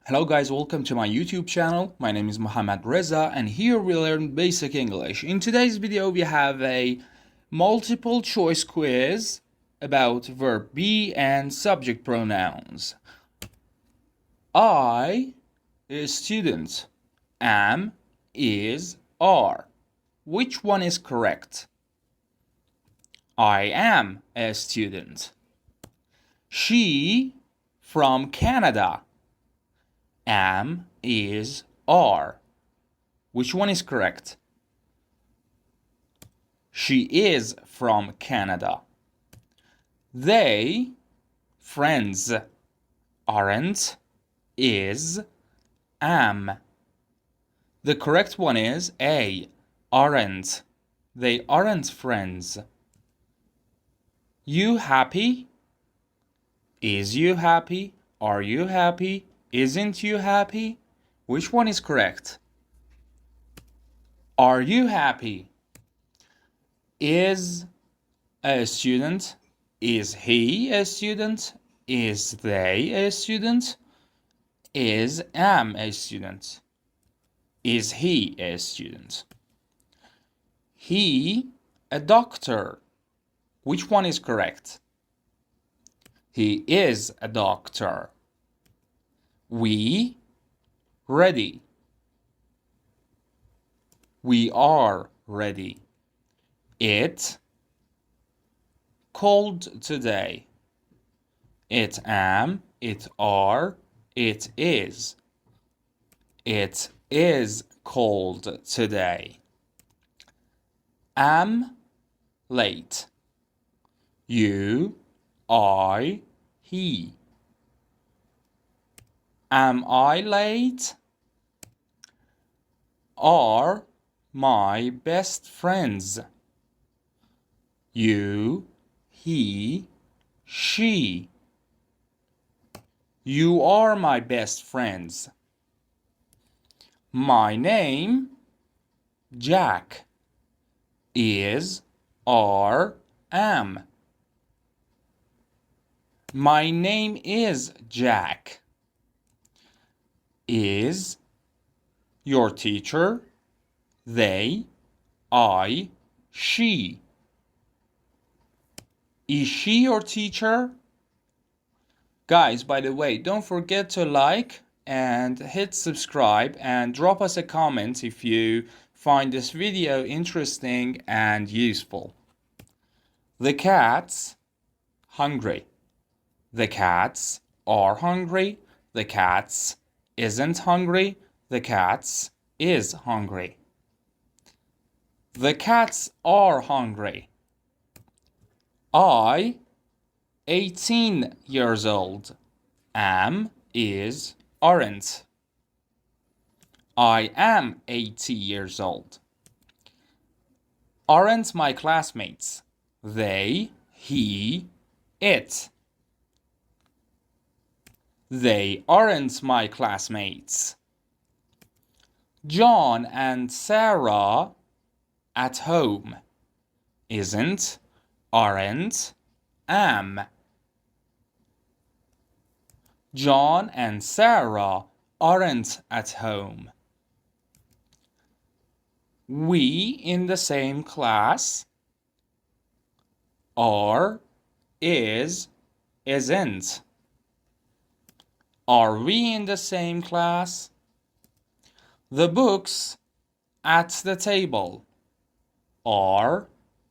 Hello guys, welcome to my YouTube channel. My name is Mohammad Reza and here we learn basic English. In today's video we have a multiple choice quiz about verb be and subject pronouns. I is student, am is are. Which one is correct? I am a student. She from Canada. Am is are. Which one is correct? She is from Canada. They, friends, aren't, is, am. The correct one is A, aren't. They aren't friends. You happy? Is you happy? Are you happy? Isn't you happy? Which one is correct? Are you happy? Is a student? Is he a student? Is they a student? Is am a student? Is he a student? He a doctor. Which one is correct? He is a doctor. We ready. We are ready. It cold today. It am, it are, it is. It is cold today. Am late. You, I, he. Am I late? Are my best friends. You, he, she. You are my best friends. My name, Jack, is, are, am. My name is Jack. Is your teacher, they, I, she. Is she your teacher? Guys, by the way, don't forget to like and hit subscribe and drop us a comment if you find this video interesting and useful. The cats hungry. The cats are hungry. The cats isn't hungry. The cats is hungry. The cats are hungry. I, 18 years old, am, is, aren't. I am 80 years old. Aren't my classmates. They, he, it. They aren't my classmates. John and Sarah at home. Isn't, aren't, am. John and Sarah aren't at home. We in the same class. Are, is, isn't. Are we in the same class? The books at the table. Are,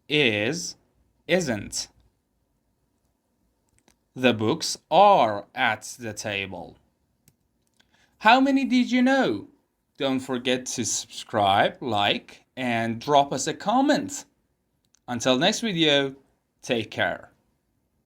is, isn't. The books are at the table. How many did you know? Don't forget to subscribe, like, and drop us a comment. Until next video, take care.